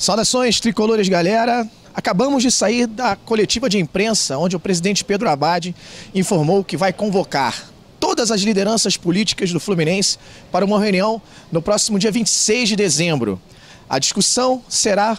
Saudações tricolores, galera. Acabamos de sair da coletiva de imprensa, onde o presidente Pedro Abad informou que vai convocar todas as lideranças políticas do Fluminense para uma reunião no próximo dia 26 de dezembro. A discussão será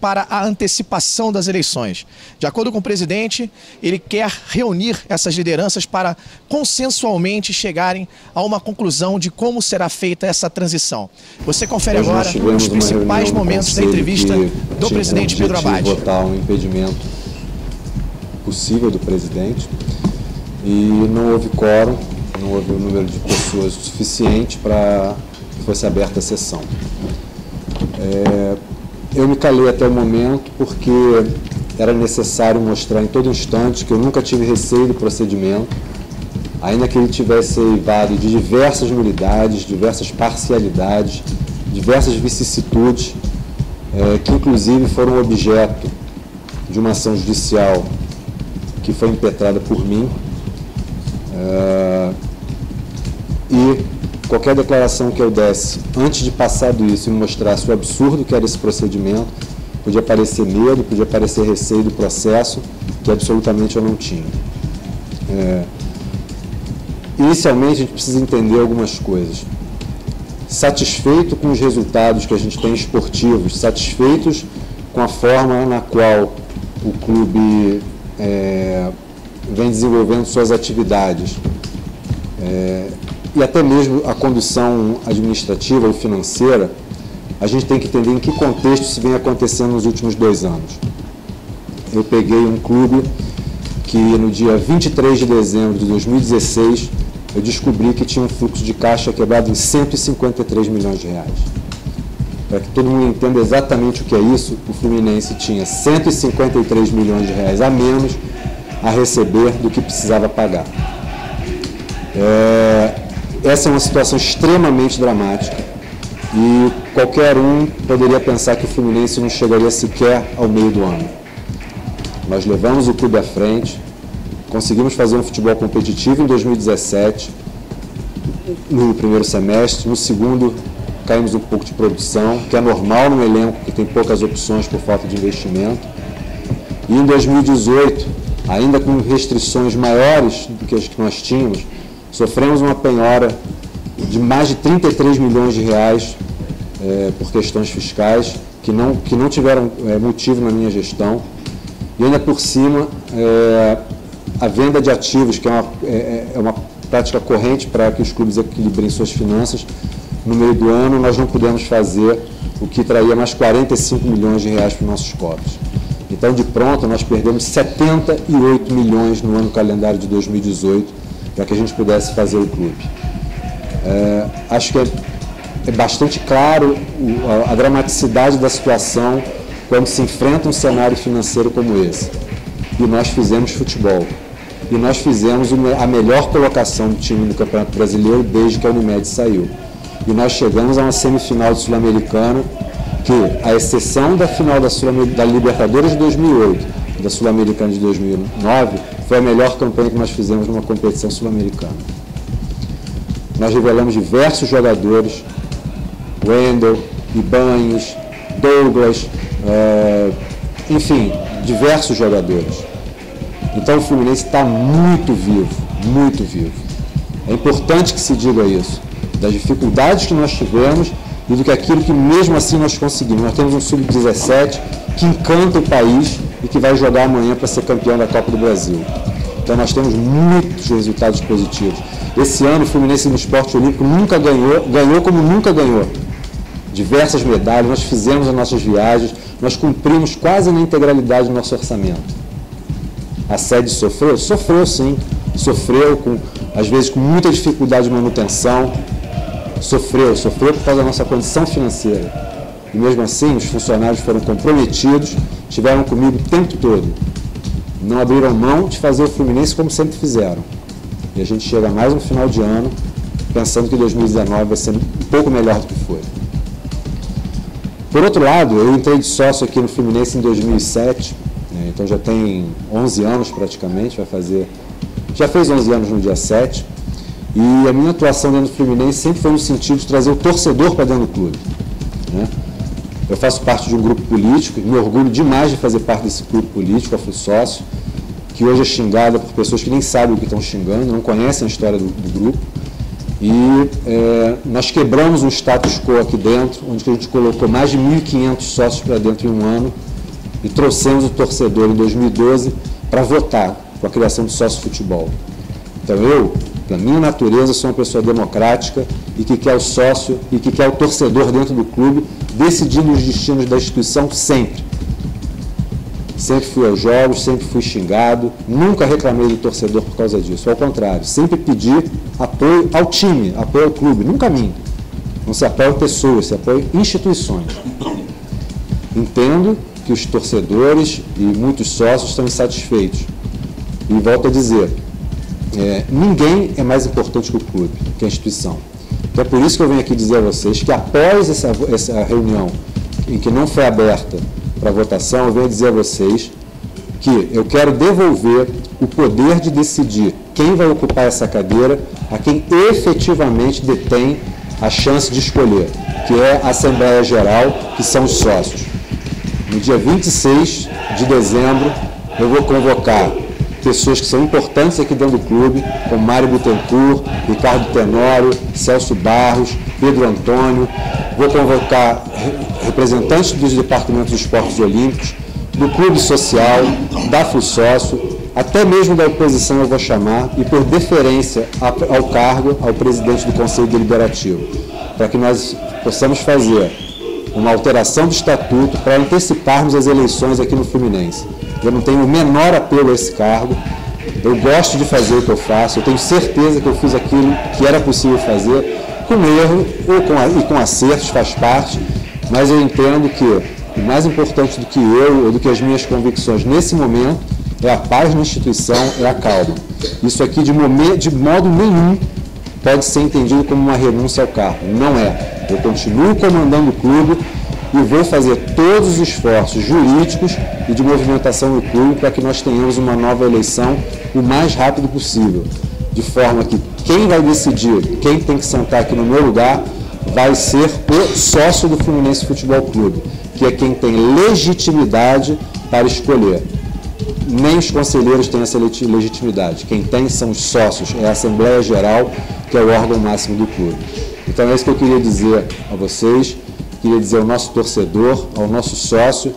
para a antecipação das eleições. De acordo com o presidente, ele quer reunir essas lideranças para consensualmente chegarem a uma conclusão de como será feita essa transição. Você confere agora os principais momentos da entrevista do presidente Pedro Abad. Votar um impedimento possível do presidente e não houve quórum, não houve o número de pessoas suficiente para que fosse aberta a sessão. Eu me calei até o momento porque era necessário mostrar em todo instante que eu nunca tive receio do procedimento, ainda que ele tivesse eivado de diversas nulidades, diversas parcialidades, diversas vicissitudes, que inclusive foram objeto de uma ação judicial que foi impetrada por mim, e qualquer declaração que eu desse antes de passar disso e mostrasse o absurdo que era esse procedimento, podia parecer medo, podia parecer receio do processo, que absolutamente eu não tinha. Inicialmente, a gente precisa entender algumas coisas. Satisfeito com os resultados que a gente tem esportivos, satisfeitos com a forma na qual o clube vem desenvolvendo suas atividades, e até mesmo a condução administrativa ou financeira, a gente tem que entender em que contexto isso vem acontecendo nos últimos 2 anos. Eu peguei um clube que no dia 23 de dezembro de 2016, eu descobri que tinha um fluxo de caixa quebrado em 153 milhões de reais. Para que todo mundo entenda exatamente o que é isso, o Fluminense tinha 153 milhões de reais a menos a receber do que precisava pagar. Essa é uma situação extremamente dramática e qualquer um poderia pensar que o Fluminense não chegaria sequer ao meio do ano. Nós levamos o clube à frente, conseguimos fazer um futebol competitivo em 2017, no primeiro semestre, no segundo caímos um pouco de produção, que é normal num elenco que tem poucas opções por falta de investimento, e em 2018, ainda com restrições maiores do que as que nós tínhamos, sofremos uma penhora de mais de 33 milhões de reais por questões fiscais, que não tiveram motivo na minha gestão. E ainda por cima, a venda de ativos, que é uma prática corrente para que os clubes equilibrem suas finanças, no meio do ano nós não pudemos fazer, o que traria mais 45 milhões de reais para os nossos cofres. Então, de pronto, nós perdemos 78 milhões no ano calendário de 2018, para que a gente pudesse fazer o clube. Acho que é bastante claro a dramaticidade da situação quando se enfrenta um cenário financeiro como esse. E nós fizemos futebol. E nós fizemos a melhor colocação do time no Campeonato Brasileiro desde que a Unimed saiu. E nós chegamos a uma semifinal do Sul-Americano que, à exceção da final da Libertadores de 2008 da Sul-Americana de 2009, foi a melhor campanha que nós fizemos numa competição sul-americana. Nós revelamos diversos jogadores, Wendel, Ibanez, Douglas, enfim, diversos jogadores. Então o Fluminense está muito vivo, muito vivo. É importante que se diga isso, das dificuldades que nós tivemos e do que aquilo que mesmo assim nós conseguimos. Nós temos um sub-17 que encanta o país e que vai jogar amanhã para ser campeão da Copa do Brasil. Então nós temos muitos resultados positivos. Esse ano o Fluminense no esporte olímpico nunca ganhou como nunca ganhou. Diversas medalhas, nós fizemos as nossas viagens, nós cumprimos quase na integralidade do nosso orçamento. A sede sofreu? Sofreu sim. Sofreu, às vezes com muita dificuldade de manutenção. Sofreu por causa da nossa condição financeira. E mesmo assim, os funcionários foram comprometidos, estiveram comigo o tempo todo. Não abriram mão de fazer o Fluminense como sempre fizeram. E a gente chega a mais um final de ano, pensando que 2019 vai ser um pouco melhor do que foi. Por outro lado, eu entrei de sócio aqui no Fluminense em 2007, então já tem 11 anos praticamente, já fez 11 anos no dia 7, e a minha atuação dentro do Fluminense sempre foi no sentido de trazer o torcedor para dentro do clube. Eu faço parte de um grupo político, me orgulho demais de fazer parte desse grupo político, a FUSócio, que hoje é xingada por pessoas que nem sabem o que estão xingando, não conhecem a história do grupo. E nós quebramos um status quo aqui dentro, onde a gente colocou mais de 1.500 sócios para dentro em um ano e trouxemos o torcedor em 2012 para votar com a criação do sócio futebol. Então eu, pela minha natureza, sou uma pessoa democrática e que quer o sócio e que quer o torcedor dentro do clube, decidindo os destinos da instituição sempre. Sempre fui aos jogos, sempre fui xingado, nunca reclamei do torcedor por causa disso. Ao contrário, sempre pedi apoio ao time, apoio ao clube, nunca a mim. Não se apoia pessoas, se apoia instituições. Entendo que os torcedores e muitos sócios estão insatisfeitos. E volto a dizer, ninguém é mais importante que o clube, que a instituição. Então é por isso que eu venho aqui dizer a vocês que após essa reunião, em que não foi aberta para votação, eu venho dizer a vocês que eu quero devolver o poder de decidir quem vai ocupar essa cadeira a quem efetivamente detém a chance de escolher, que é a Assembleia Geral, que são os sócios. No dia 26 de dezembro, eu vou convocar pessoas que são importantes aqui dentro do clube, como Mário Bittencourt, Ricardo Tenório, Celso Barros, Pedro Antônio. Vou convocar representantes dos departamentos de esportes olímpicos, do clube social, da FUSócio, até mesmo da oposição eu vou chamar, e por deferência ao cargo, ao presidente do Conselho Deliberativo, para que nós possamos fazer uma alteração do estatuto para anteciparmos as eleições aqui no Fluminense. Eu não tenho o menor apelo a esse cargo, eu gosto de fazer o que eu faço, eu tenho certeza que eu fiz aquilo que era possível fazer, com erro e com acertos, faz parte, mas eu entendo que o mais importante do que eu, ou do que as minhas convicções nesse momento, é a paz na instituição, é a calma. Isso aqui, de modo nenhum, pode ser entendido como uma renúncia ao cargo. Não é. Eu continuo comandando o clube e vou fazer todos os esforços jurídicos e de movimentação no clube para que nós tenhamos uma nova eleição o mais rápido possível. De forma que quem vai decidir, quem tem que sentar aqui no meu lugar, vai ser o sócio do Fluminense Futebol Clube, que é quem tem legitimidade para escolher. Nem os conselheiros têm essa legitimidade. Quem tem são os sócios, é a Assembleia Geral, que é o órgão máximo do clube. Então é isso que eu queria dizer a vocês, queria dizer ao nosso torcedor, ao nosso sócio,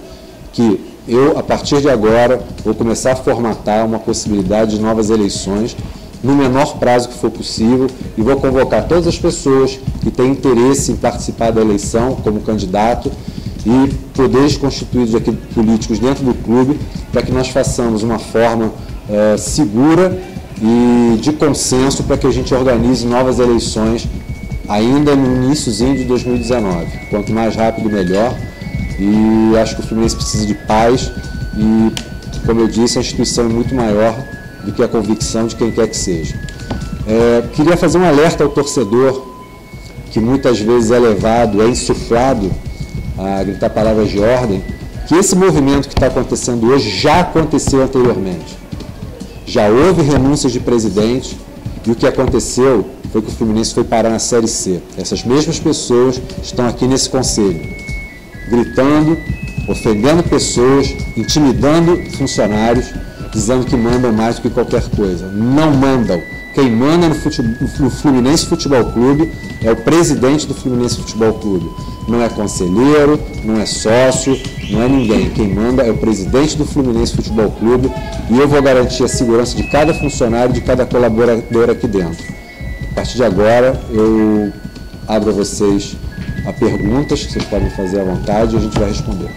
que eu, a partir de agora, vou começar a formatar uma possibilidade de novas eleições, no menor prazo que for possível, e vou convocar todas as pessoas que têm interesse em participar da eleição como candidato e poderes constituídos aqui políticos dentro do clube, para que nós façamos uma forma segura e de consenso para que a gente organize novas eleições ainda no iníciozinho de 2019. Quanto mais rápido, melhor. E acho que o Fluminense precisa de paz e, como eu disse, a instituição é muito maior do que a convicção de quem quer que seja. Queria fazer um alerta ao torcedor, que muitas vezes é levado, é insuflado a gritar palavras de ordem, que esse movimento que está acontecendo hoje já aconteceu anteriormente. Já houve renúncias de presidente e o que aconteceu foi que o Fluminense foi parar na Série C. Essas mesmas pessoas estão aqui nesse conselho, gritando, ofendendo pessoas, intimidando funcionários, dizendo que mandam mais do que qualquer coisa. Não mandam. Quem manda no Fluminense Futebol Clube é o presidente do Fluminense Futebol Clube. Não é conselheiro, não é sócio, não é ninguém. Quem manda é o presidente do Fluminense Futebol Clube e eu vou garantir a segurança de cada funcionário, de cada colaborador aqui dentro. A partir de agora, eu abro a vocês a perguntas que vocês podem fazer à vontade e a gente vai responder.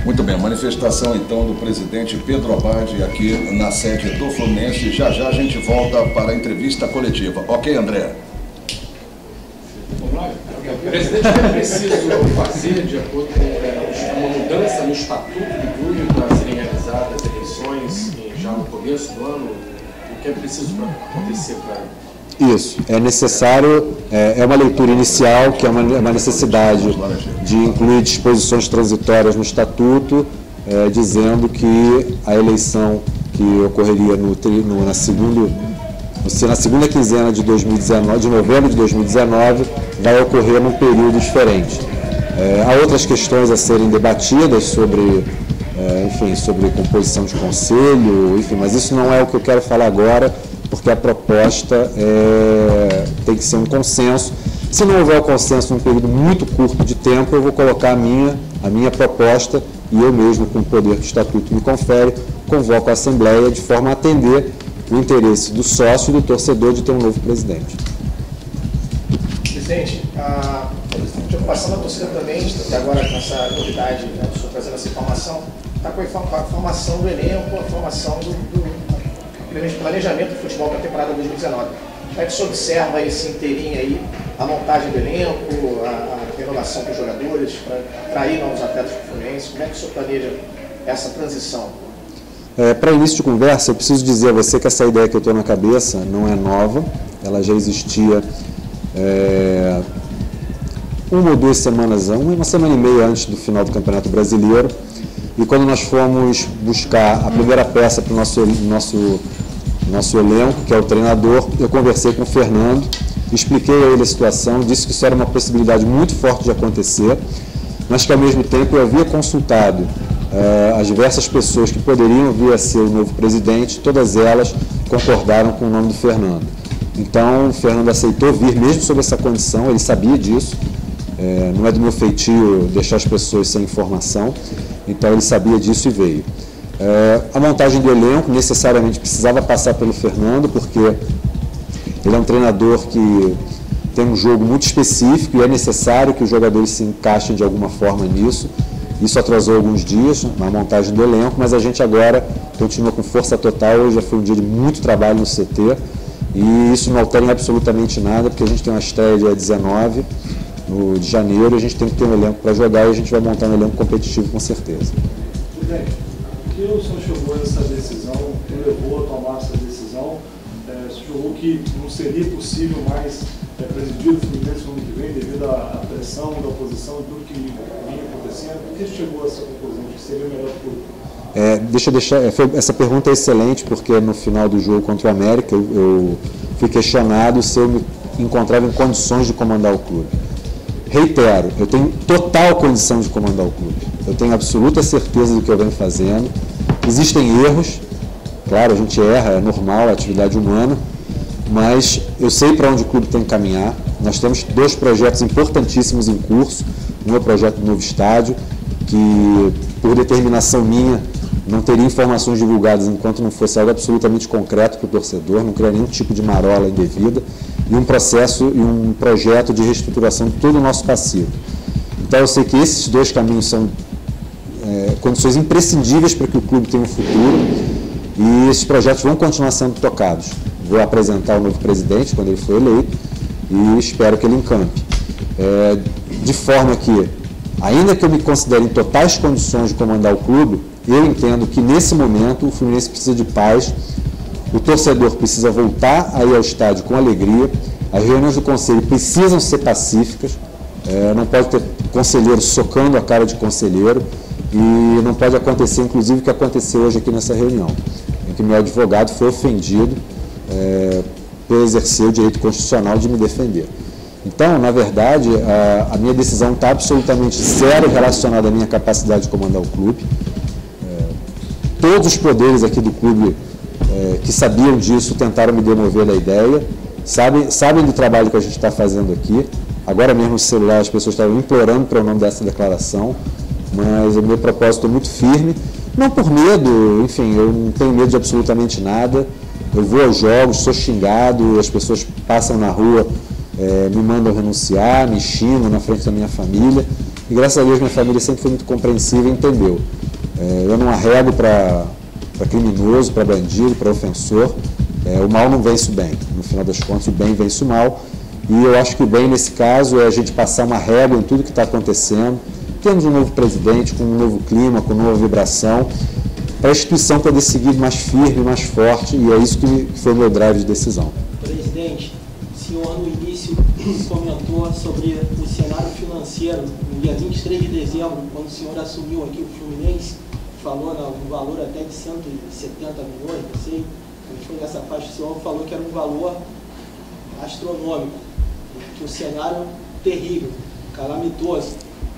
Muito bem, manifestação então do presidente Pedro Abad aqui na sede do Fluminense. Já já a gente volta para a entrevista coletiva. Ok, André? Presidente, é preciso fazer, de acordo com uma mudança no estatuto do clube para serem realizadas as eleições já no começo do ano? O que é preciso para acontecer para... Isso, é necessário, é uma leitura inicial, que é uma necessidade de incluir disposições transitórias no estatuto, dizendo que a eleição que ocorreria na segunda quinzena de 2019, de novembro de 2019, vai ocorrer num período diferente. Há outras questões a serem debatidas sobre, enfim, sobre composição de conselho, enfim, mas isso não é o que eu quero falar agora, porque a proposta tem que ser um consenso. Se não houver o consenso num período muito curto de tempo, eu vou colocar a minha proposta e eu mesmo, com o poder que o Estatuto me confere, convoco a Assembleia de forma a atender o interesse do sócio e do torcedor de ter um novo presidente. Presidente, a preocupação da torcida também, até agora com essa novidade, né, do senhor trazendo essa informação, está com a formação do elenco, a formação do planejamento do futebol para a temporada 2019. Como é que o senhor observa esse inteirinho aí, a montagem do elenco, a renovação dos jogadores, para atrair novos atletas para o Fluminense? Como é que o senhor planeja essa transição? Para início de conversa, eu preciso dizer a você que essa ideia que eu estou na cabeça não é nova, ela já existia uma ou duas semanas, uma semana e meia antes do final do Campeonato Brasileiro, e quando nós fomos buscar a primeira peça para o nosso elenco, que é o treinador, eu conversei com o Fernando, expliquei a ele a situação, disse que isso era uma possibilidade muito forte de acontecer, mas que ao mesmo tempo eu havia consultado as diversas pessoas que poderiam vir a ser o novo presidente, todas elas concordaram com o nome do Fernando. Então o Fernando aceitou vir mesmo sob essa condição, ele sabia disso, não é do meu feitio deixar as pessoas sem informação, então ele sabia disso e veio. A montagem do elenco necessariamente precisava passar pelo Fernando, porque ele é um treinador que tem um jogo muito específico e é necessário que os jogadores se encaixem de alguma forma nisso. Isso atrasou alguns dias na montagem do elenco, mas a gente agora continua com força total. Hoje já foi um dia de muito trabalho no CT e isso não altera em absolutamente nada, porque a gente tem uma estreia dia 19 de janeiro e a gente tem que ter um elenco para jogar e a gente vai montar um elenco competitivo com certeza. Presidente, por que o senhor chegou a essa decisão, o que levou a tomar essa decisão? O senhor julgou que não seria possível mais presidir o Fluminense no ano que vem devido à pressão da oposição e tudo que vinha acontecendo? Por que chegou a essa conclusão de que seria melhor tudo? Essa pergunta é excelente, porque no final do jogo contra o América eu fui questionado se eu me encontrava em condições de comandar o clube. Reitero, eu tenho total condição de comandar o clube. Eu tenho absoluta certeza do que eu venho fazendo. Existem erros, claro, a gente erra, é normal, é atividade humana, mas eu sei para onde o clube tem que caminhar. Nós temos dois projetos importantíssimos em curso. Um é o projeto do novo estádio, que por determinação minha não teria informações divulgadas enquanto não fosse algo absolutamente concreto para o torcedor, não criar nenhum tipo de marola indevida, e um processo e um projeto de reestruturação de todo o nosso passivo. Então eu sei que esses dois caminhos são condições imprescindíveis para que o clube tenha um futuro, e esses projetos vão continuar sendo tocados. Vou apresentar o novo presidente quando ele for eleito e espero que ele encampe. De forma que, ainda que eu me considere em totais condições de comandar o clube, eu entendo que nesse momento o Fluminense precisa de paz, o torcedor precisa voltar a ir ao estádio com alegria, as reuniões do conselho precisam ser pacíficas, não pode ter conselheiro socando a cara de conselheiro e não pode acontecer, inclusive, o que aconteceu hoje aqui nessa reunião, em que meu advogado foi ofendido por exercer o direito constitucional de me defender. Então, na verdade, a minha decisão está absolutamente zero relacionada à minha capacidade de comandar o clube. Todos os poderes aqui do clube que sabiam disso tentaram me demover da ideia, sabem do trabalho que a gente está fazendo aqui. Agora mesmo no celular as pessoas estavam implorando para o nome dessa declaração, mas o meu propósito é muito firme, não por medo, enfim, eu não tenho medo de absolutamente nada. Eu vou aos jogos, sou xingado, as pessoas passam na rua, me mandam renunciar, me xingam na frente da minha família, e graças a Deus minha família sempre foi muito compreensiva e entendeu. Eu não arrego para criminoso, para bandido, para ofensor. O mal não vence o bem. No final das contas, o bem vence o mal. E eu acho que o bem, nesse caso, é a gente passar uma régua em tudo que está acontecendo. Temos um novo presidente, com um novo clima, com nova vibração, para a instituição poder seguir mais firme, mais forte, e é isso que foi o meu drive de decisão. Presidente, o senhor no início comentou sobre o cenário financeiro. No dia 23 de dezembro, quando o senhor assumiu aqui o Fluminense, falou um valor até de 170 milhões, não sei, foi nessa faixa, o senhor falou que era um valor astronômico, que o cenário terrível, calamitoso.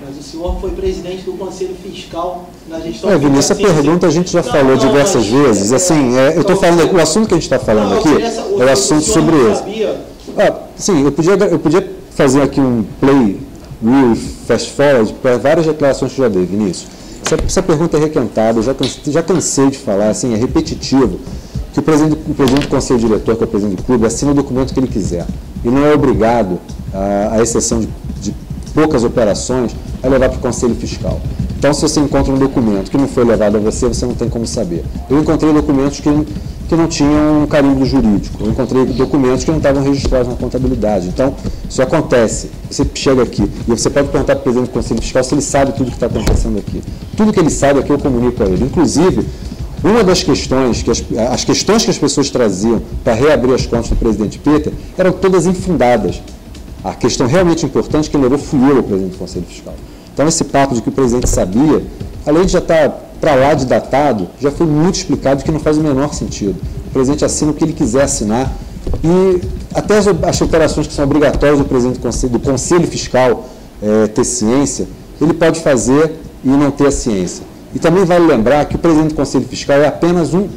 Mas o senhor foi presidente do Conselho Fiscal na gestão... Vinícius, essa pergunta a gente já falou diversas vezes. Assim, eu estou falando, o assunto que a gente está falando aqui é o assunto sobre esse. Sim, eu podia fazer aqui um play, real, fast forward para várias declarações que eu já dei, Vinícius. Essa pergunta é requentada, eu já cansei de falar, assim, é repetitivo, que o presidente do Conselho Diretor, que é o presidente do clube, assina o documento que ele quiser. E não é obrigado, à exceção de poucas operações, a levar para o Conselho Fiscal. Então, se você encontra um documento que não foi levado a você, você não tem como saber. Eu encontrei documentos que não tinham um carimbo jurídico. Eu encontrei documentos que não estavam registrados na contabilidade. Então, isso acontece. Você chega aqui e você pode perguntar para o presidente do Conselho Fiscal se ele sabe tudo que está acontecendo aqui. Tudo que ele sabe aqui eu comunico a ele. Inclusive, uma das questões, as questões que as pessoas traziam para reabrir as contas do presidente Peter eram todas infundadas. A questão realmente importante que levou fui eu, o presidente do Conselho Fiscal. Então, esse papo de que o presidente sabia, além de já estar para lá de datado, já foi muito explicado que não faz o menor sentido. O presidente assina o que ele quiser assinar e até as operações que são obrigatórias do presidente do Conselho Fiscal ter ciência, ele pode fazer e não ter a ciência. E também vale lembrar que o presidente do Conselho Fiscal é apenas um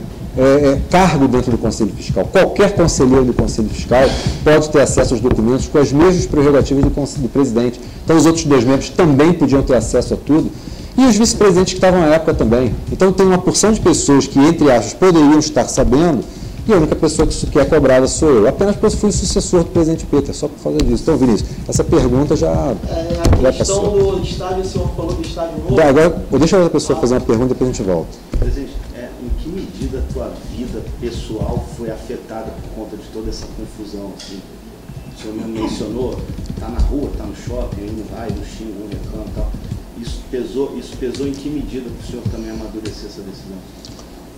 cargo dentro do Conselho Fiscal. Qualquer conselheiro do Conselho Fiscal pode ter acesso aos documentos com as mesmas prerrogativas do presidente. Então, os outros 2 membros também podiam ter acesso a tudo. E os vice-presidentes que estavam na época também. Então, tem uma porção de pessoas que, entre aspas, poderiam estar sabendo, e a única pessoa que é cobrada sou eu. Apenas porque eu fui o sucessor do presidente Peter, só por causa disso. Então, Vinícius, essa pergunta já passou. A questão do estádio, o senhor falou do estádio novo. Agora, deixa a outra pessoa fazer uma pergunta e depois a gente volta. Presidente, em que medida a tua vida pessoal foi afetada por conta de toda essa confusão? Assim? O senhor mesmo mencionou, está na rua, está no shopping, aí não vai, não xinga, não reclama e tal. Isso pesou em que medida para o senhor também amadurecer essa decisão?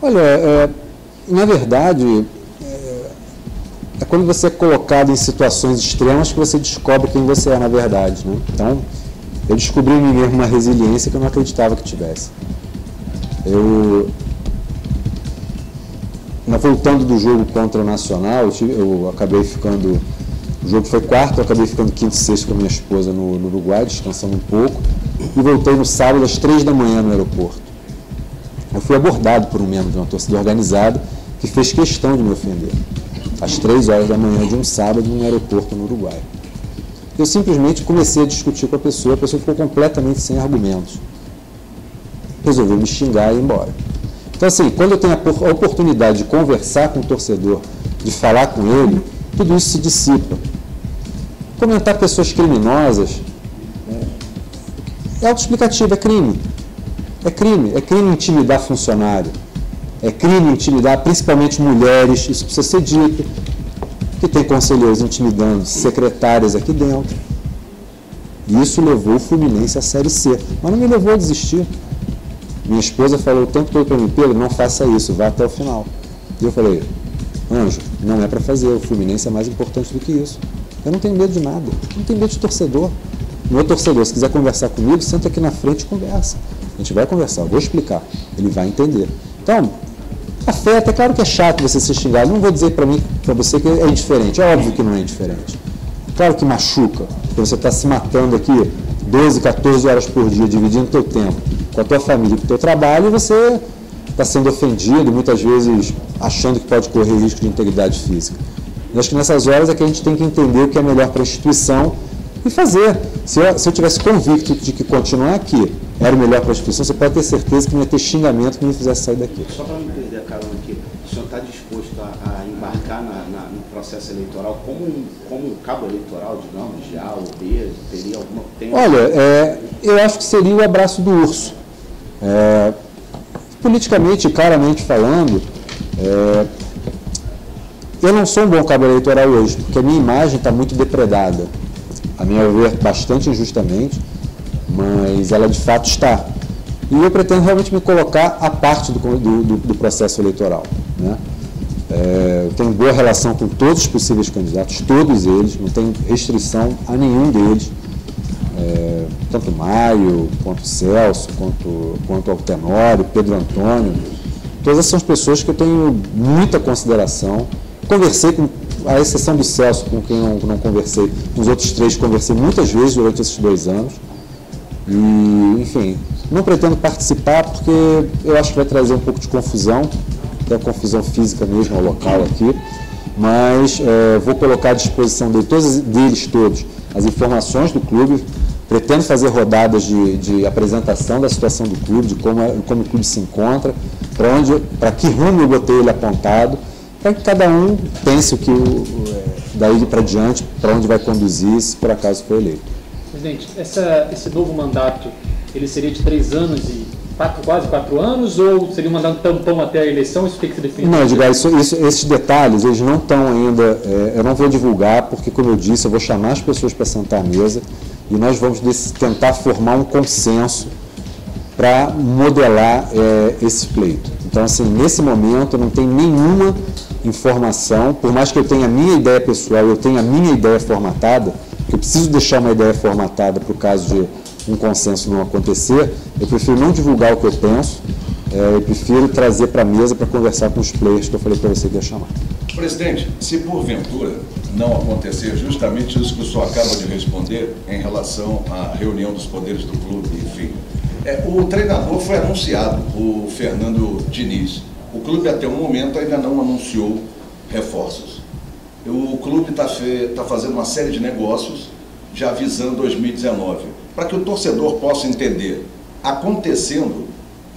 Olha, na verdade, é quando você é colocado em situações extremas que você descobre quem você é na verdade, né? Então, eu descobri em mim mesmo uma resiliência que eu não acreditava que tivesse. Voltando do jogo contra o Nacional, eu acabei ficando... O jogo foi quarto, eu acabei ficando quinto e sexto com a minha esposa no Uruguai, descansando um pouco, e voltei no sábado às 3 da manhã no aeroporto. Eu fui abordado por um membro de uma torcida organizada que fez questão de me ofender, às 3 horas da manhã de um sábado no aeroporto no Uruguai. Eu simplesmente comecei a discutir com a pessoa ficou completamente sem argumentos. Resolveu me xingar e ir embora. Então, assim, quando eu tenho a oportunidade de conversar com o torcedor, de falar com ele, tudo isso se dissipa. Comentar pessoas criminosas é autoexplicativo, é crime. É crime intimidar funcionário. É crime intimidar principalmente mulheres, isso precisa ser dito, que tem conselheiros intimidando secretárias aqui dentro. E isso levou o Fluminense à Série C, mas não me levou a desistir. Minha esposa falou o tempo todo para mim, Pedro, não faça isso, vá até o final. E eu falei, Anjo, não é para fazer, o Fluminense é mais importante do que isso. Eu não tenho medo de nada, não tenho medo de torcedor. Meu torcedor, se quiser conversar comigo, senta aqui na frente e conversa. A gente vai conversar, eu vou explicar, ele vai entender. Então, afeta, é claro que é chato você ser xingado, não vou dizer para você que é indiferente, é óbvio que não é indiferente. Claro que machuca, porque você está se matando aqui 12, 14 horas por dia, dividindo o teu tempo com a tua família e com o teu trabalho, e você está sendo ofendido, muitas vezes achando que pode correr risco de integridade física. Eu acho que nessas horas é que a gente tem que entender o que é melhor para a instituição e fazer. Se eu tivesse convicto de que continuar aqui era o melhor para a instituição, você pode ter certeza que não ia ter xingamento que me fizesse sair daqui. Só para me entender, Carol, aqui, o senhor está disposto a embarcar no processo eleitoral como um cabo eleitoral, digamos, de A ou B? Teria alguma... Olha, eu acho que seria o abraço do urso. Politicamente e claramente falando, eu não sou um bom cabo eleitoral hoje, porque a minha imagem está muito depredada. A meu ver, bastante injustamente, mas ela de fato está. E eu pretendo realmente me colocar à parte do processo eleitoral, né? Eu tenho boa relação com todos os possíveis candidatos, todos eles, não tenho restrição a nenhum deles. Tanto Maio, quanto Celso, quanto ao Tenório, Pedro Antônio, todas essas são pessoas que eu tenho muita consideração. Conversei com, à exceção do Celso, com quem eu não conversei, com os outros 3 conversei muitas vezes durante esses 2 anos. E, enfim, não pretendo participar porque eu acho que vai trazer um pouco de confusão, até confusão física mesmo ao local aqui, mas vou colocar à disposição deles todos as informações do clube. Pretendo fazer rodadas de apresentação da situação do clube, de como o clube se encontra, para que rumo eu botei ele apontado, para que cada um pense o que daí para diante, para onde vai conduzir, se por acaso for eleito. Presidente, esse novo mandato, ele seria de 3 anos e quase 4 anos, ou seria um mandato tampão até a eleição? Isso tem que ser definido? Não, Edgar, esses detalhes, eles não estão ainda, eu não vou divulgar, porque, como eu disse, eu vou chamar as pessoas para sentar à mesa e nós vamos tentar formar um consenso para modelar esse pleito. Então, assim, nesse momento, eu não tenho nenhuma informação, por mais que eu tenha a minha ideia pessoal, eu tenha a minha ideia formatada, que eu preciso deixar uma ideia formatada para o caso de um consenso não acontecer, eu prefiro não divulgar o que eu penso, eu prefiro trazer para a mesa para conversar com os players que eu falei para você que ia chamar. Presidente, se porventura não acontecer justamente isso que o senhor acaba de responder em relação à reunião dos poderes do clube, enfim, o treinador foi anunciado, o Fernando Diniz. O clube até o momento ainda não anunciou reforços. O clube está fazendo uma série de negócios já visando 2019. Para que o torcedor possa entender, acontecendo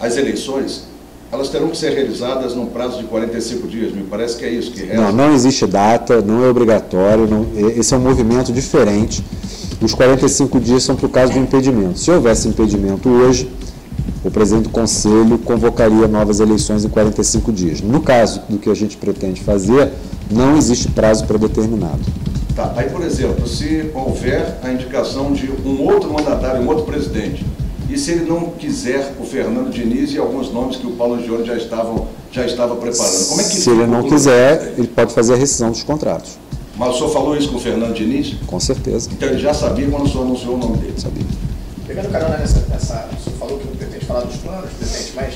as eleições, elas terão que ser realizadas num prazo de 45 dias, me parece que é isso que resta. Não existe data, não é obrigatório, esse é um movimento diferente. Os 45 dias são para o caso do impedimento. Se houvesse impedimento hoje, o presidente do Conselho convocaria novas eleições em 45 dias. No caso do que a gente pretende fazer, não existe prazo predeterminado. Tá, aí, por exemplo, se houver a indicação de um outro mandatário, um outro presidente, e se ele não quiser o Fernando Diniz e alguns nomes que o Paulo Gione já estava preparando, como é que se ele não quiser, ele pode fazer a rescisão dos contratos. Mas o senhor falou isso com o Fernando Diniz? Com certeza. Então ele já sabia quando o senhor anunciou o nome dele? Sabia. Pegando carona o senhor falou que não pretende falar dos planos, presidente, mas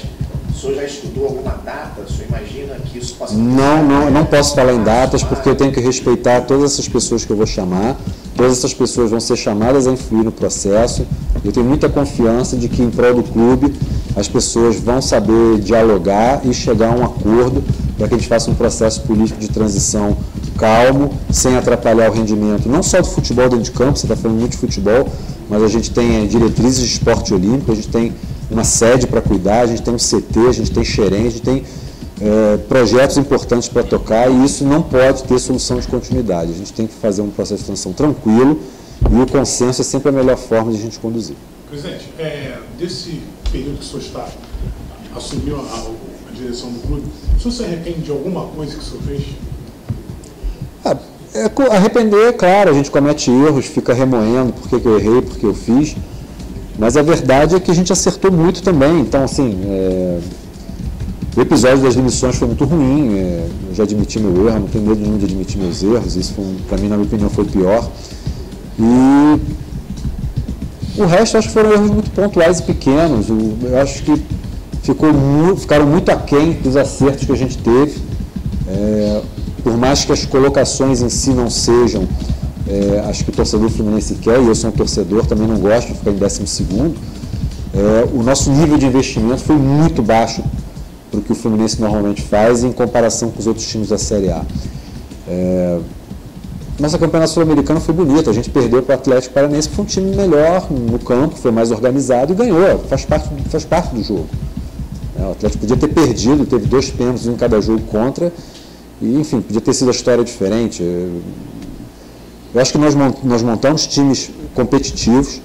o senhor já estudou alguma data? O senhor imagina que isso possa... Não posso falar em datas, porque eu tenho que respeitar todas essas pessoas que eu vou chamar. Todas essas pessoas vão ser chamadas a influir no processo. Eu tenho muita confiança de que, em prol do clube, as pessoas vão saber dialogar e chegar a um acordo para que a gente faça um processo político de transição calmo, sem atrapalhar o rendimento, não só do futebol dentro de campo, você está falando muito de futebol, mas a gente tem diretrizes de esporte olímpico, a gente tem uma sede para cuidar, a gente tem um CT, a gente tem xerém, a gente tem projetos importantes para tocar, e isso não pode ter solução de continuidade. A gente tem que fazer um processo de transição tranquilo, e o consenso é sempre a melhor forma de a gente conduzir. Presidente, desse período que o senhor assumiu a direção do clube, o senhor se arrepende de alguma coisa que o senhor fez? Arrepender, claro, a gente comete erros, fica remoendo por que eu errei, por que eu fiz, mas a verdade é que a gente acertou muito também. Então, assim, o episódio das demissões foi muito ruim, eu já admiti meu erro, não tenho medo nenhum de admitir meus erros, isso para mim, na minha opinião, foi pior. E o resto, acho que foram erros muito pontuais e pequenos. Eu acho que ficaram muito aquém dos acertos que a gente teve. Por mais que as colocações em si não sejam acho que o torcedor fluminense quer, e eu sou um torcedor, também não gosto de ficar em 12º, o nosso nível de investimento foi muito baixo para o que o Fluminense normalmente faz em comparação com os outros times da Série A. Nossa campanha sul-americana foi bonita, a gente perdeu para o Atlético Paranaense, que foi um time melhor no campo, foi mais organizado e ganhou, faz parte do jogo. O Atlético podia ter perdido, teve 2 pênaltis em cada jogo contra, e, enfim, podia ter sido a história diferente. Eu acho que nós montamos times competitivos,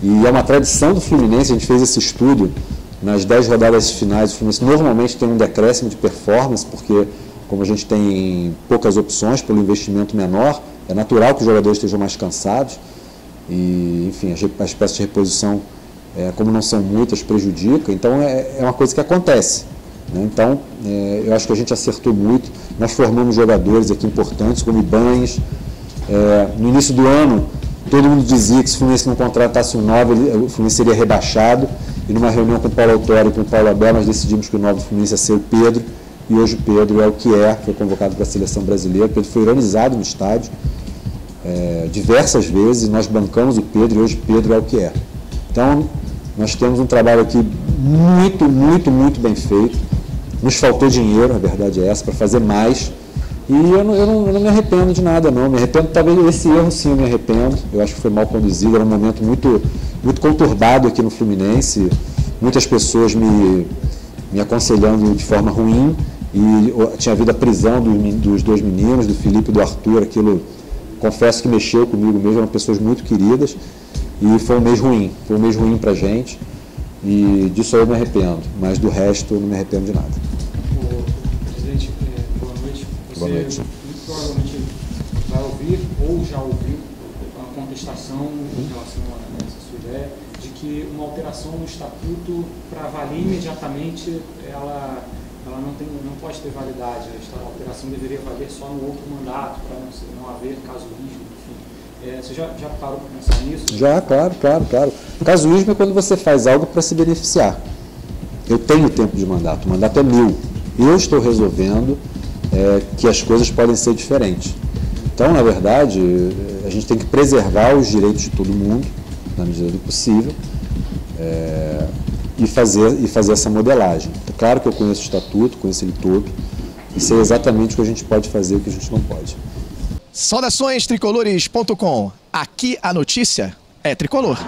e é uma tradição do Fluminense, a gente fez esse estudo, nas 10 rodadas finais, o Fluminense normalmente tem um decréscimo de performance, porque como a gente tem poucas opções pelo investimento menor, é natural que os jogadores estejam mais cansados, e, enfim, as peças de reposição, como não são muitas, prejudica, então é uma coisa que acontece. Então, eu acho que a gente acertou muito, nós formamos jogadores aqui importantes, como Ibanez. No início do ano, todo mundo dizia que se o Fluminense não contratasse um 9, o Fluminense seria rebaixado, e numa reunião com o Paulo Autori e com o Paulo Abel, nós decidimos que o 9 do Fluminense ia ser o Pedro, e hoje o Pedro é o que foi convocado para a seleção brasileira. O Pedro foi ironizado no estádio diversas vezes, e nós bancamos o Pedro, e hoje o Pedro é o que é. Então, nós temos um trabalho aqui muito, muito, muito bem feito. Nos faltou dinheiro, a verdade é essa, para fazer mais. E eu não me arrependo de nada, não. Me arrependo, talvez esse erro sim eu me arrependo. Eu acho que foi mal conduzido, era um momento muito, muito conturbado aqui no Fluminense. Muitas pessoas me aconselhando de forma ruim. E tinha havido a prisão dos dois meninos, do Felipe e do Arthur. Aquilo, confesso que mexeu comigo mesmo, eram pessoas muito queridas. E foi um mês ruim para a gente. E disso eu me arrependo, mas do resto eu não me arrependo de nada. Presidente, boa noite. Boa noite. Muito provavelmente vai ouvir ou já ouviu a contestação em relação a essa sua ideia de que uma alteração no estatuto para valer imediatamente ela não pode ter validade. A alteração deveria valer só no outro mandato para não haver casuísmo, enfim. Você já parou para pensar nisso? Já, claro. Casuísmo é quando você faz algo para se beneficiar. Eu tenho tempo de mandato, o mandato é meu. Eu estou resolvendo que as coisas podem ser diferentes. Então, na verdade, a gente tem que preservar os direitos de todo mundo, na medida do possível, e fazer essa modelagem. Claro que eu conheço o estatuto, conheço ele todo, e sei exatamente o que a gente pode fazer e o que a gente não pode. Saudações tricolores.com. Aqui a notícia é tricolor.